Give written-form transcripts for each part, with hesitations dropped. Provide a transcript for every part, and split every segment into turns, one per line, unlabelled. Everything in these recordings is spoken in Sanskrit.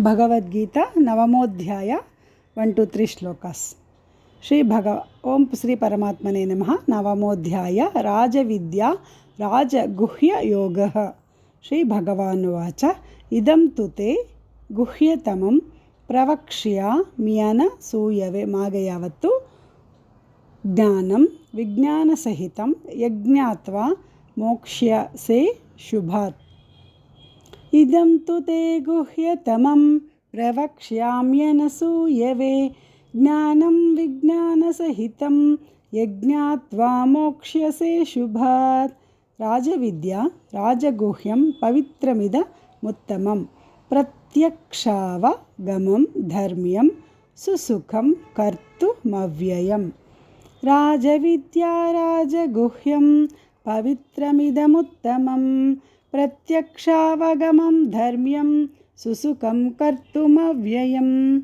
भगवद्गीता नवमोऽध्याय 1 to 3 श्लोकास् ओम श्री परमात्मने नमः। नवमोऽध्याय राजविद्या राजगुह्ययोगः। श्री भगवानुवाच इदं तु ते गुह्यतमं प्रवक्ष्याम्यनसूयवे मागयावत्तु ज्ञानं विज्ञानसहितं यज्ञात्वा मोक्ष्यसे शुभात्। इदं तु ते गुह्यतमं प्रवक्ष्याम्यनसूयवे ज्ञानं विज्ञानसहितं यज्ञात्वा मोक्ष्यसे शुभात्। राजविद्या राजगुह्यं पवित्रमिदमुत्तमं प्रत्यक्षावगमं धर्म्यं सुसुखं कर्तुमव्ययम्। राजविद्या राजगुह्यं पवित्रमिदमुत्तमं प्रत्यक्षावगमं धर्म्यं सुसुखं कर्तुमव्ययम्।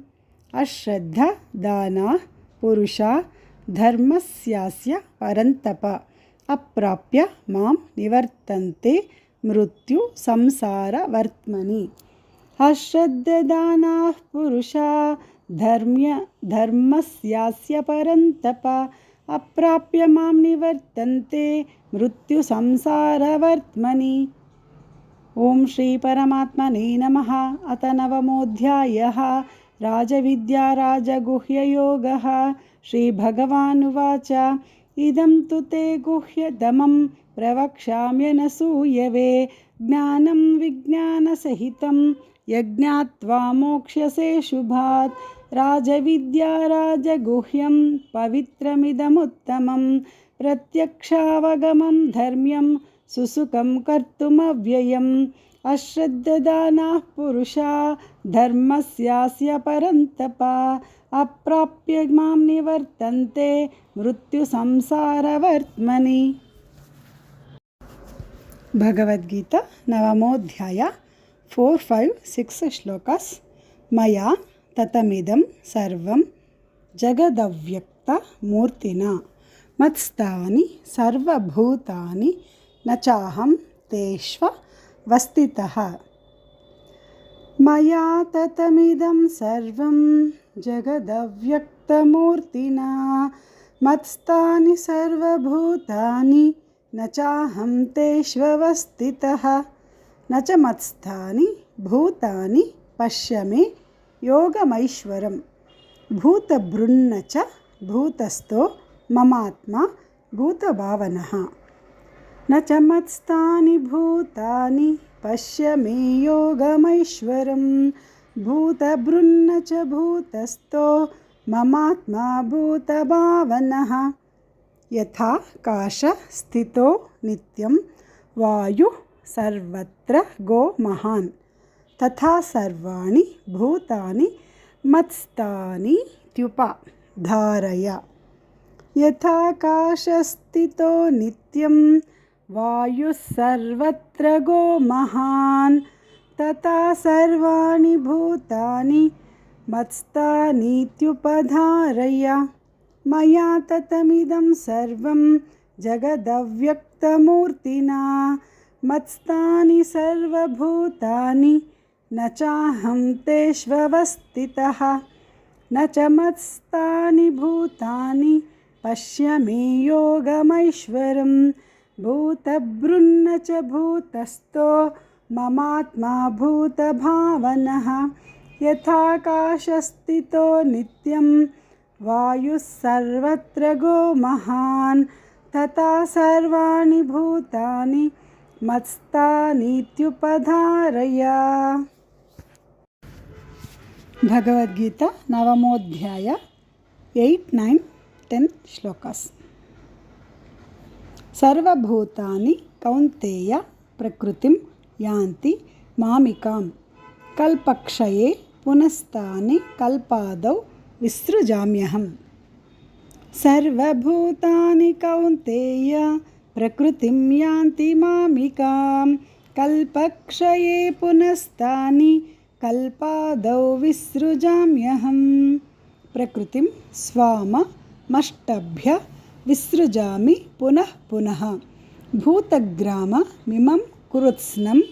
अश्रद्धादानाः पुरुषा धर्मस्यास्य परन्तप अप्राप्य मां निवर्तन्ते मृत्यु संसारवर्त्मनि। अश्रद्धादानाः पुरुषा धर्मस्यास्य परन्तप अप्राप्य मां निवर्तन्ते मृत्यु संसारवर्त्मनि। ओम श्री परमात्मने नमः। अथ नवमोऽध्यायः राजविद्या राजगुह्ययोगः। श्री भगवानुवाच इदं तु ते गुह्यतमं प्रवक्ष्याम्यनसूयवे ज्ञानं विज्ञानसहितं यज्ञात्वा मोक्ष्यसे शुभात्। राजविद्या राजगुह्यं पवित्रमिदमुत्तमं प्रत्यक्षावगमं धर्म्यं सुसुखं कर्तुमव्ययम्। अश्रद्धादानाः पुरुषा धर्मस्यास्य परन्तप अप्राप्य मां निवर्तन्ते मृत्यु संसारवर्त्मनि। भगवद्गीता नवमोऽध्याय 4, 5, 6 श्लोकास्। मया ततमिदं सर्वं जगदव्यक्तमूर्तिना मत्स्थानि सर्वभूतानि न चाहं तेष्वस्थितः। मया ततमिदं सर्वं जगदव्यक्तमूर्तिना मत्स्थानि सर्वभूतानि न चाहं तेष्वस्थितः। न च मत्स्थानि भूतानि पश्य मे योगमैश्वरम्। भूतभृन्न च भूतस्थो ममात्मा भूतभावनः। न च मत्स्थानि भूतानि पश्य मे योगमैश्वरम्। भूतभृन्न च भूतस्थो ममात्मा भूतभावनः। यथाकाशस्थितो नित्यं वायुः सर्वत्र गो महान् तथा सर्वाणि भूतानि मत्स्थानीत्युपधारय। यथाकाशस्थितो नित्यं वायुः सर्वत्र गो महान् तथा सर्वाणि भूतानि मत्स्थानीत्युपधारय। मया ततमिदं सर्वं जगदव्यक्तमूर्तिना मत्स्थानि सर्वभूतानि न चाहं तेष्वस्थितः। न च मत्स्थानि भूतानि पश्य मे योगमैश्वरम्। भूतभृन्न च भूतस्थो ममात्मा भूतभावनः। यथाकाशस्थितो नित्यं वायुः सर्वत्र गो महान् तथा सर्वाणि भूतानि मत्स्थानीत्युपधारय। भगवद्गीता नवमोऽध्याय 8, 9, 10 श्लोकास्। सर्वभूतानि कौन्तेय प्रकृतिं यान्ति मामिकां कल्पक्षये पुनस्तानि कल्पादौ विसृजाम्यहम्। सर्वभूतानि कौन्तेय प्रकृतिं यान्ति मामिकां कल्पक्षये पुनस्तानि कल्पादौ विसृजाम्यहम्। प्रकृतिं स्वाममष्टभ्य विसृजामि पुनः पुनः। भूतग्राममिमं कृत्स्नम्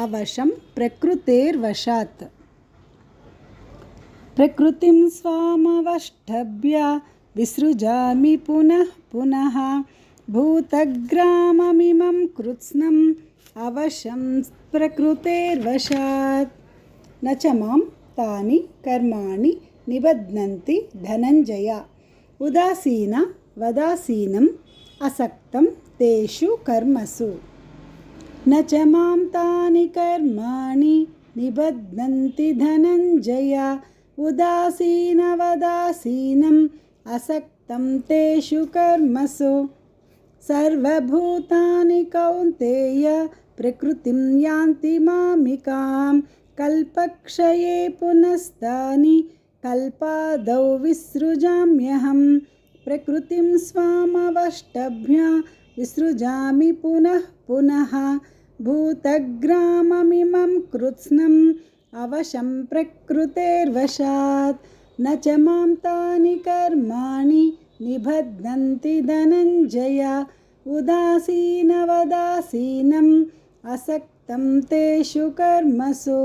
अवशं प्रकृतेर्वशात्। प्रकृतिं स्वामवष्टभ्य विसृजामि पुनः पुनः भूतग्राममिमं कृत्स्नम् अवशं प्रकृतेर्वशात् न च मां तानि कर्माणि निबध्नन्ति धनञ्जय उदासीन वदासीनम् असक्तं तेषु कर्मसु न च मां तानि कर्माणि निबध्नन्ति धनञ्जय उदासीनवदासीनम् असक्तं तेषु कर्मसु सर्वभूतानि कौन्तेय प्रकृतिं यान्ति मामिकां कल्पक्षये पुनस्तानि कल्पादौ विसृजाम्यहं प्रकृतिं स्वामवष्टभ्य विसृजामि पुनः पुनः भूतग्राममिमं कृत्स्नम् अवशं प्रकृतेर्वशात् न च मां तानि कर्माणि निबध्नन्ति धनञ्जय उदासीनवदासीनम् असक्तं तेषु कर्मसु।